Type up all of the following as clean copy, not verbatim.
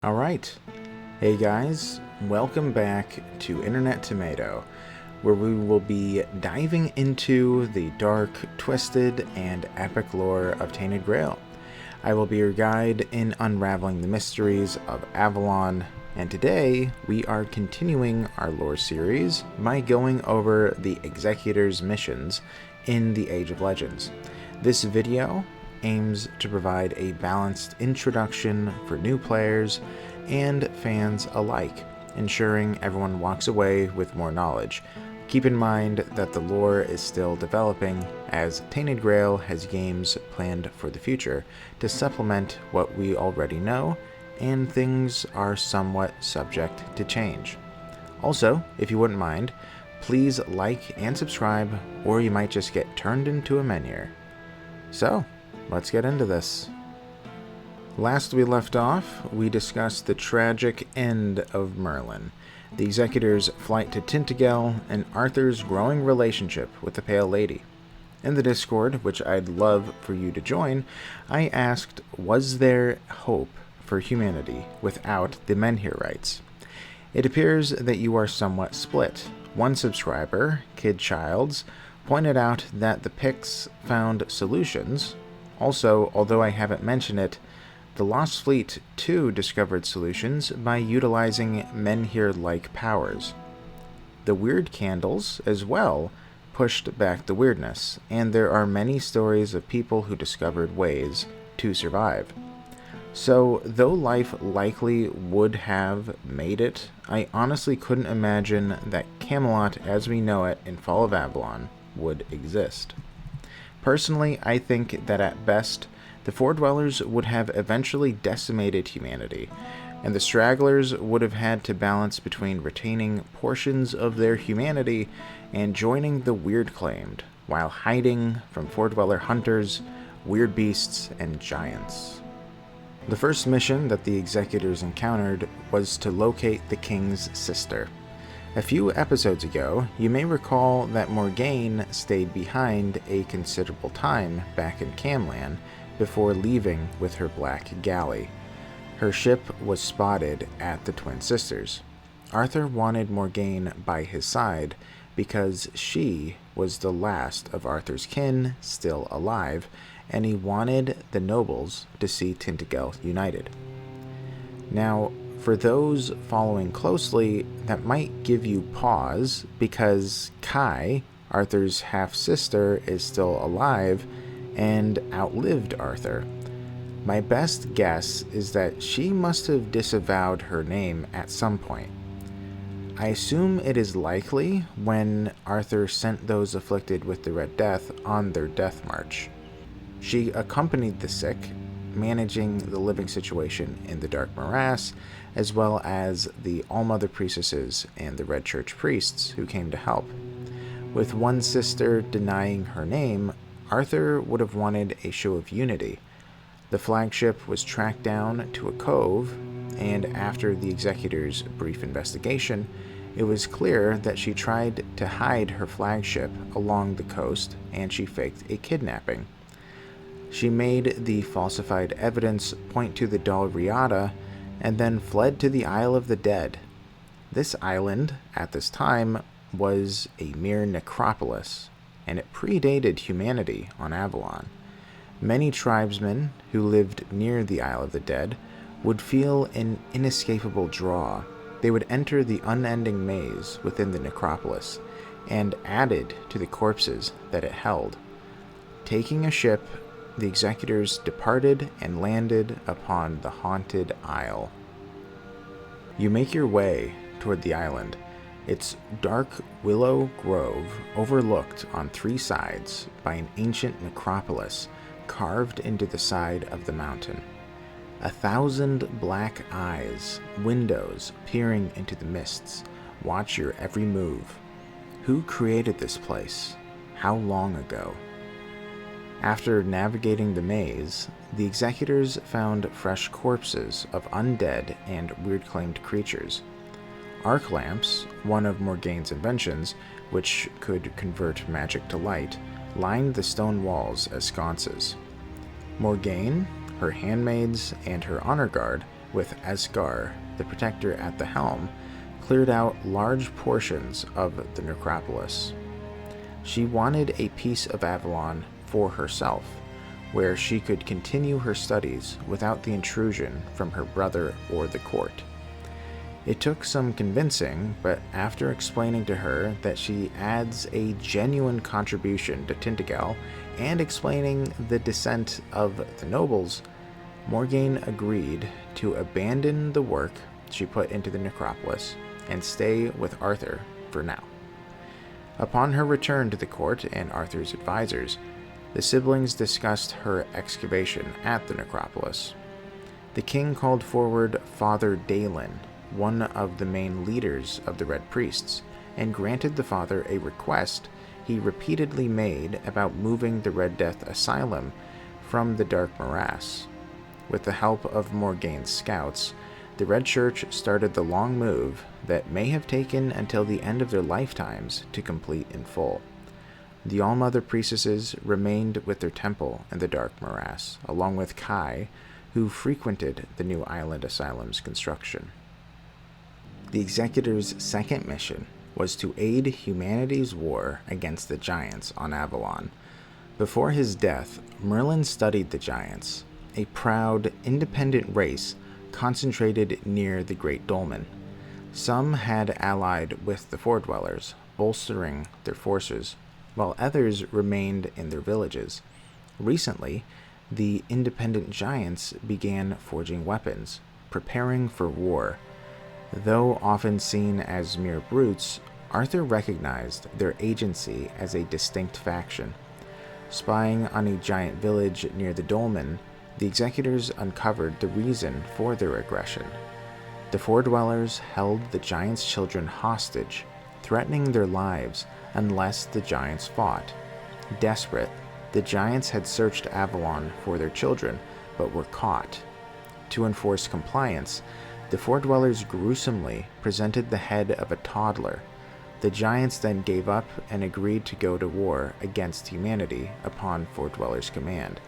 Alright, hey guys, welcome back to Internet Tomato, where we will be diving into the dark, twisted, and epic lore of Tainted Grail. I will be your guide in unraveling the mysteries of Avalon, and today we are continuing our lore series by going over the Executors' missions in the Age of Legends. This video aims to provide a balanced introduction for new players and fans alike, ensuring everyone walks away with more knowledge. Keep in mind that the lore is still developing, as Tainted Grail has games planned for the future to supplement what we already know, and things are somewhat subject to change. Also, if you wouldn't mind, please like and subscribe, or you might just get turned into a menu. So, let's get into this. Last we left off, we discussed the tragic end of Merlin, the Executors' flight to Tainted Grail, and Arthur's growing relationship with the Pale Lady. In the Discord, which I'd love for you to join, I asked, was there hope for humanity without the Menhirites? It appears that you are somewhat split. One subscriber, Kid Childs, pointed out that the Picts found solutions. Also, although I haven't mentioned it, the Lost Fleet too discovered solutions by utilizing Menhir-like powers. The Weird Candles, as well, pushed back the weirdness, and there are many stories of people who discovered ways to survive. So, though life likely would have made it, I honestly couldn't imagine that Camelot as we know it in Fall of Avalon would exist. Personally, I think that at best, the Foredwellers would have eventually decimated humanity, and the Stragglers would have had to balance between retaining portions of their humanity and joining the Weird Claimed, while hiding from Foredweller hunters, weird beasts, and giants. The first mission that the Executors encountered was to locate the King's sister. A few episodes ago, you may recall that Morgaine stayed behind a considerable time back in Camlan before leaving with her black galley. Her ship was spotted at the Twin Sisters. Arthur wanted Morgaine by his side because she was the last of Arthur's kin still alive, and he wanted the nobles to see Tainted Grail united. Now, for those following closely, that might give you pause because Kai, Arthur's half-sister, is still alive and outlived Arthur. My best guess is that she must have disavowed her name at some point. I assume it is likely when Arthur sent those afflicted with the Red Death on their death march. She accompanied the sick, managing the living situation in the Dark Morass, as well as the All-Mother Priestesses and the Red Church priests who came to help. With one sister denying her name, Arthur would have wanted a show of unity. The flagship was tracked down to a cove, and after the Executors' brief investigation, it was clear that she tried to hide her flagship along the coast, and she faked a kidnapping. She made the falsified evidence point to the doll Riata, and then fled to the Isle of the Dead. This island, at this time, was a mere necropolis, and it predated humanity on Avalon. Many tribesmen who lived near the Isle of the Dead would feel an inescapable draw. They would enter the unending maze within the necropolis, and added to the corpses that it held. Taking a ship, the Executors departed and landed upon the haunted isle. You make your way toward the island. Its dark willow grove overlooked on three sides by an ancient necropolis carved into the side of the mountain. 1,000 black eyes, windows peering into the mists, watch your every move. Who created this place? How long ago? After navigating the maze, the Executors found fresh corpses of undead and weird-claimed creatures. Arc lamps, one of Morgaine's inventions, which could convert magic to light, lined the stone walls as sconces. Morgaine, her handmaids, and her honor guard with Esgar, the protector at the helm, cleared out large portions of the necropolis. She wanted a piece of Avalon for herself, where she could continue her studies without the intrusion from her brother or the court. It took some convincing, but after explaining to her that she adds a genuine contribution to Tainted Grail and explaining the descent of the nobles, Morgaine agreed to abandon the work she put into the necropolis and stay with Arthur for now. Upon her return to the court and Arthur's advisors, the siblings discussed her excavation at the necropolis. The king called forward Father Dalen, one of the main leaders of the Red Priests, and granted the father a request he repeatedly made about moving the Red Death Asylum from the Dark Morass. With the help of Morgaine's scouts, the Red Church started the long move that may have taken until the end of their lifetimes to complete in full. The All-Mother priestesses remained with their temple in the Dark Morass, along with Kai, who frequented the new island asylum's construction. The Executors' second mission was to aid humanity's war against the giants on Avalon. Before his death, Merlin studied the giants, a proud, independent race concentrated near the Great Dolmen. Some had allied with the Foredwellers, bolstering their forces, while others remained in their villages. Recently, the independent giants began forging weapons, preparing for war. Though often seen as mere brutes, Arthur recognized their agency as a distinct faction. Spying on a giant village near the Dolmen, the Executors uncovered the reason for their aggression. The Foredwellers held the giants' children hostage, threatening their lives unless the giants fought. Desperate, the giants had searched Avalon for their children, but were caught. To enforce compliance, the Foredwellers gruesomely presented the head of a toddler. The giants then gave up and agreed to go to war against humanity upon Foredwellers' command.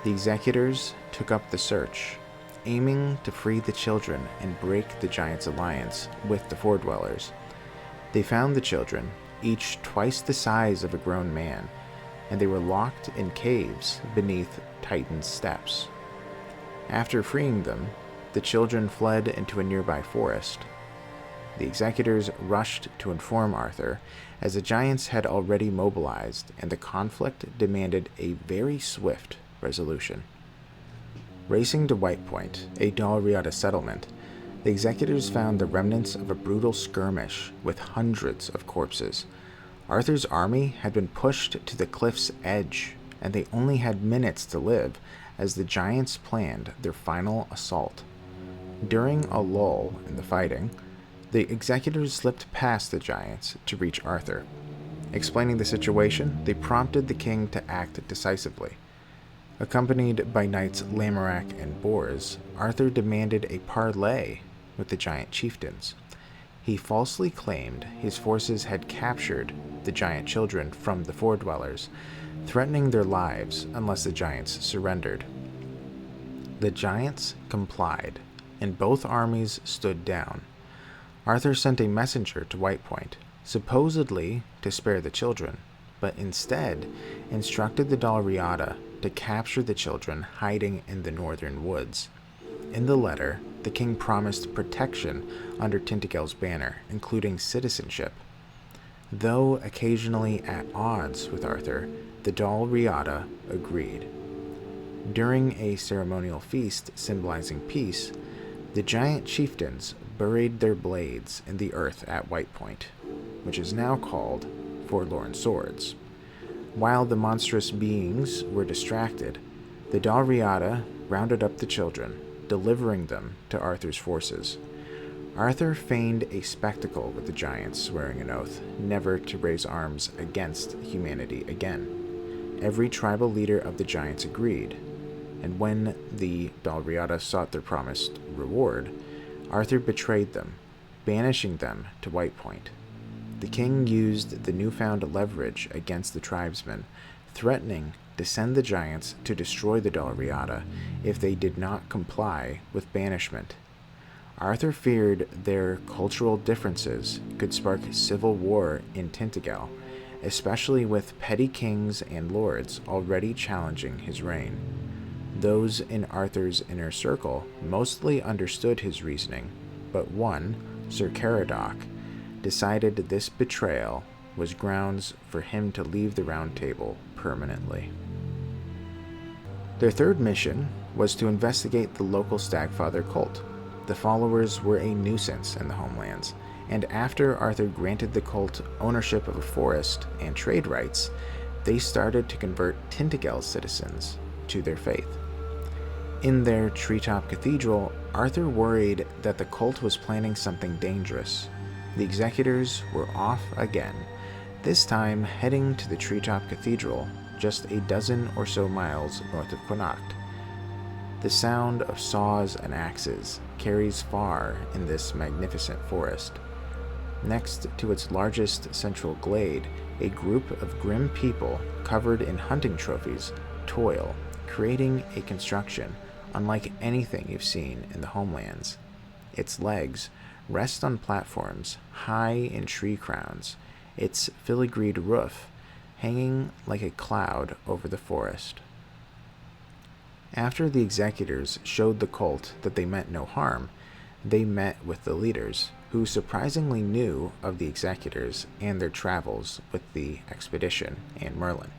The Executors took up the search, aiming to free the children and break the giants' alliance with the Foredwellers. They found the children, each twice the size of a grown man, and they were locked in caves beneath Titan's steps. After freeing them, the children fled into a nearby forest. The Executors rushed to inform Arthur, as the giants had already mobilized, and the conflict demanded a very swift resolution. Racing to White Point, a Dalriada settlement, the Executors found the remnants of a brutal skirmish with hundreds of corpses. Arthur's army had been pushed to the cliff's edge, and they only had minutes to live as the giants planned their final assault. During a lull in the fighting, the Executors slipped past the giants to reach Arthur. Explaining the situation, they prompted the king to act decisively. Accompanied by knights Lamorak and Bors, Arthur demanded a parley with the giant chieftains. He falsely claimed his forces had captured the giant children from the Foredwellers, threatening their lives unless the giants surrendered. The giants complied, and both armies stood down. Arthur sent a messenger to White Point, supposedly to spare the children, but instead instructed the Dalriada to capture the children hiding in the northern woods. In the letter, the king promised protection under Tainted Grail's banner, including citizenship. Though occasionally at odds with Arthur, the Dalriada agreed. During a ceremonial feast symbolizing peace, the giant chieftains buried their blades in the earth at White Point, which is now called Forlorn Swords. While the monstrous beings were distracted, the Dalriada rounded up the children, delivering them to Arthur's forces. Arthur feigned a spectacle with the giants, swearing an oath never to raise arms against humanity again. Every tribal leader of the giants agreed, and when the Dalriada sought their promised reward, Arthur betrayed them, banishing them to White Point. The king used the newfound leverage against the tribesmen, threatening to send the giants to destroy the Doloriata if they did not comply with banishment. Arthur feared their cultural differences could spark civil war in Tintagel, especially with petty kings and lords already challenging his reign. Those in Arthur's inner circle mostly understood his reasoning, but one, Sir Caradoc, decided this betrayal was grounds for him to leave the Round Table permanently. Their third mission was to investigate the local Stagfather cult. The followers were a nuisance in the homelands, and after Arthur granted the cult ownership of a forest and trade rights, they started to convert Tintagel's citizens to their faith. In their Treetop Cathedral, Arthur worried that the cult was planning something dangerous. The Executors were off again, this time heading to the Treetop Cathedral, just a dozen or so miles north of Connacht. The sound of saws and axes carries far in this magnificent forest. Next to its largest central glade, a group of grim people covered in hunting trophies toil, creating a construction unlike anything you've seen in the homelands. Its legs rest on platforms high in tree crowns, its filigreed roof hanging like a cloud over the forest. After the Executors showed the cult that they meant no harm, they met with the leaders, who surprisingly knew of the Executors and their travels with the expedition and Merlin.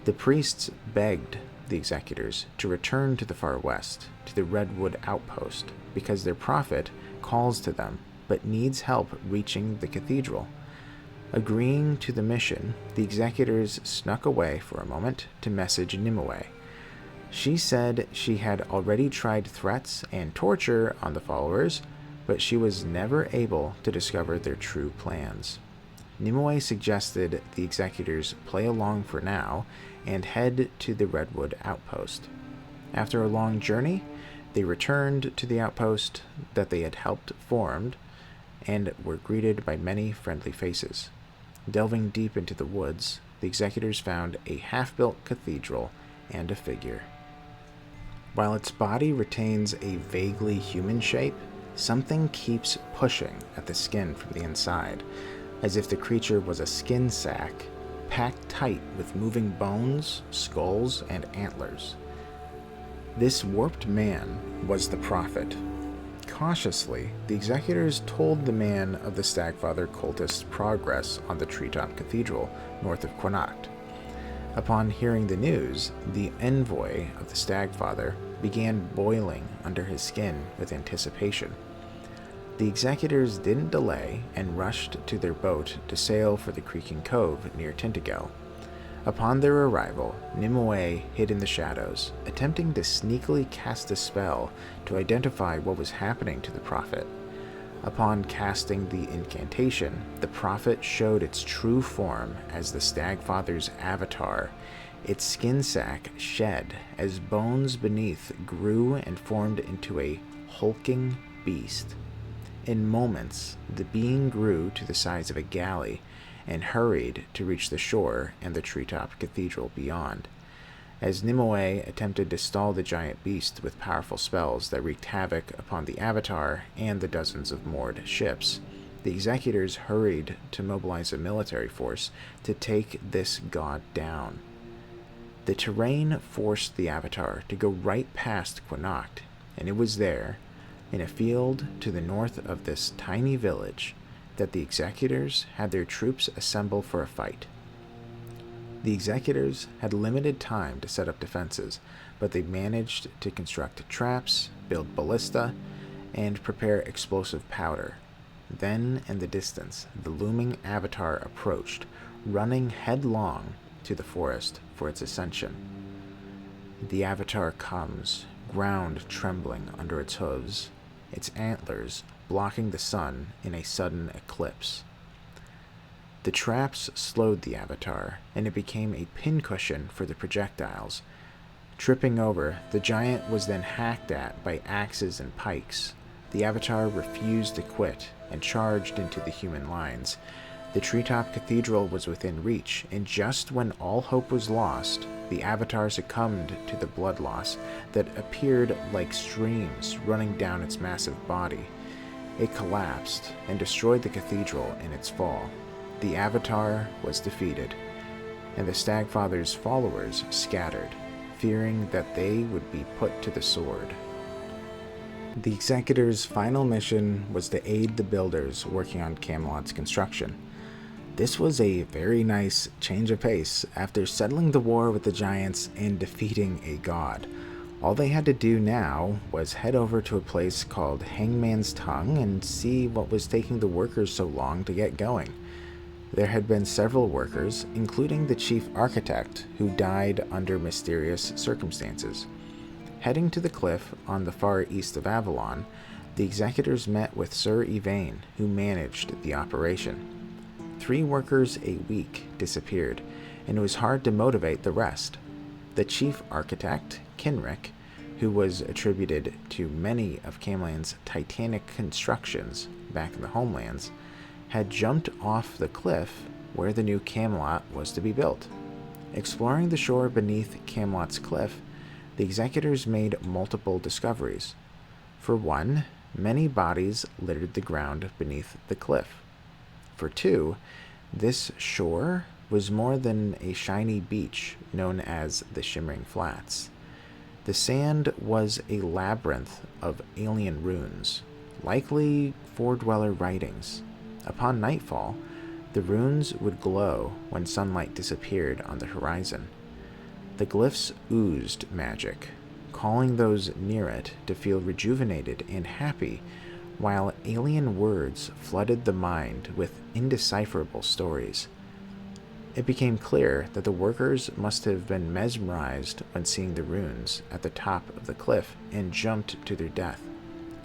The priests begged the Executors to return to the far west, to the Redwood Outpost, because their prophet calls to them, but needs help reaching the cathedral. Agreeing to the mission, the Executors snuck away for a moment to message Nimue. She said she had already tried threats and torture on the followers, but she was never able to discover their true plans. Nimue suggested the Executors play along for now and head to the Redwood Outpost. After a long journey, they returned to the outpost that they had helped form and were greeted by many friendly faces. Delving deep into the woods, the Executors found a half-built cathedral and a figure. While its body retains a vaguely human shape, something keeps pushing at the skin from the inside, as if the creature was a skin sack packed tight with moving bones, skulls, and antlers. This warped man was the prophet. Cautiously, the Executors told the man of the Stagfather cultist's progress on the Treetop Cathedral north of Connacht. Upon hearing the news, the envoy of the Stagfather began boiling under his skin with anticipation. The Executors didn't delay and rushed to their boat to sail for the creaking cove near Tintagel. Upon their arrival, Nimue hid in the shadows, attempting to sneakily cast a spell to identify what was happening to the prophet. Upon casting the incantation, the prophet showed its true form as the Stagfather's avatar. Its skin sack shed as bones beneath grew and formed into a hulking beast. In moments, the being grew to the size of a galley and hurried to reach the shore and the Treetop Cathedral beyond. As Nimue attempted to stall the giant beast with powerful spells that wreaked havoc upon the Avatar and the dozens of moored ships, the Executors hurried to mobilize a military force to take this god down. The terrain forced the Avatar to go right past Connacht, and it was there, in a field to the north of this tiny village, that the Executors had their troops assemble for a fight. The Executors had limited time to set up defenses, but they managed to construct traps, build ballista, and prepare explosive powder. Then, in the distance, the looming Avatar approached, running headlong to the forest for its ascension. The Avatar comes, ground trembling under its hooves, its antlers blocking the sun in a sudden eclipse. The traps slowed the Avatar, and it became a pincushion for the projectiles. Tripping over, the giant was then hacked at by axes and pikes. The Avatar refused to quit and charged into the human lines. The The Treetop Cathedral was within reach, and just when all hope was lost, the Avatar succumbed to the blood loss that appeared like streams running down its massive body. It collapsed and destroyed the cathedral in its fall. The Avatar was defeated, and the Stagfather's followers scattered, fearing that they would be put to the sword. The Executors' final mission was to aid the builders working on Camelot's construction. This was a very nice change of pace after settling the war with the giants and defeating a god. All they had to do now was head over to a place called Hangmans Tongue and see what was taking the workers so long to get going. There had been several workers, including the chief architect, who died under mysterious circumstances. Heading to the cliff on the far east of Avalon, the Executors met with Sir Yvain, who managed the operation. 3 workers a week disappeared, and it was hard to motivate the rest. The chief architect, Kenric, who was attributed to many of Camelot's titanic constructions back in the homelands, had jumped off the cliff where the new Camelot was to be built. Exploring the shore beneath Camelot's cliff, the Executors made multiple discoveries. For one, many bodies littered the ground beneath the cliff. For 2, this shore was more than a shiny beach known as the Shimmering Flats. The sand was a labyrinth of alien runes, likely Four-Dweller writings. Upon nightfall, the runes would glow when sunlight disappeared on the horizon. The glyphs oozed magic, calling those near it to feel rejuvenated and happy, while alien words flooded the mind with indecipherable stories. It became clear that the workers must have been mesmerized when seeing the runes at the top of the cliff and jumped to their death.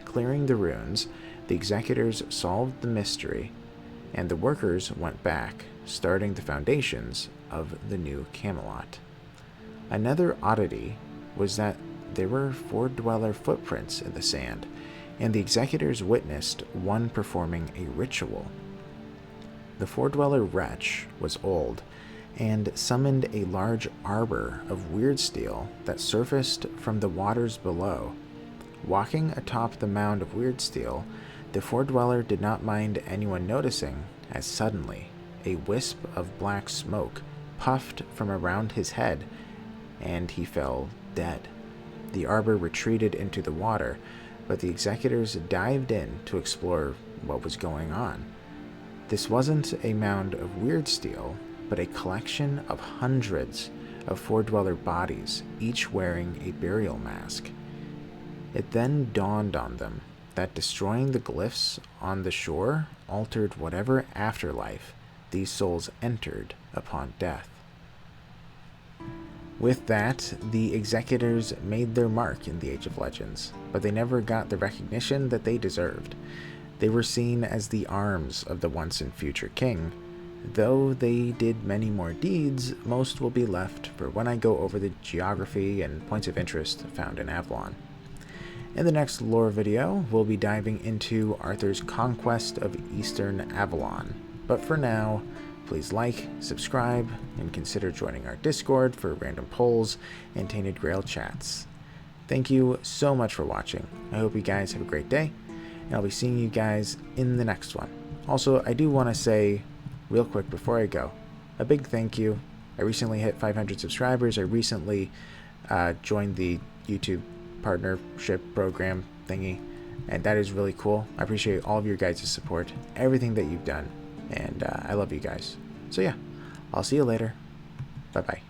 Clearing the runes, the Executors solved the mystery, and the workers went back, starting the foundations of the new Camelot. Another oddity was that there were Four-Dweller footprints in the sand, and the Executors witnessed one performing a ritual. The Four-Dweller wretch was old, and summoned a large arbor of weird steel that surfaced from the waters below. Walking atop the mound of weird steel, the Four-Dweller did not mind anyone noticing, as suddenly a wisp of black smoke puffed from around his head, and he fell dead. The arbor retreated into the water, but the Executors dived in to explore what was going on. This wasn't a mound of weird steel, but a collection of hundreds of Four-Dweller bodies, each wearing a burial mask. It then dawned on them that destroying the glyphs on the shore altered whatever afterlife these souls entered upon death. With that, the Executors made their mark in the Age of Legends, but they never got the recognition that they deserved. They were seen as the arms of the once and future king. Though they did many more deeds, most will be left for when I go over the geography and points of interest found in Avalon. In the next lore video, we'll be diving into Arthur's conquest of Eastern Avalon. But for now, please like, subscribe, and consider joining our Discord for random polls and Tainted Grail chats. Thank you so much for watching. I hope you guys have a great day, and I'll be seeing you guys in the next one. Also, I do want to say, real quick before I go, a big thank you. I recently hit 500 subscribers. I recently joined the YouTube partnership program thingy, and that is really cool. I appreciate all of your guys' support, everything that you've done, and I love you guys. So yeah, I'll see you later. Bye bye.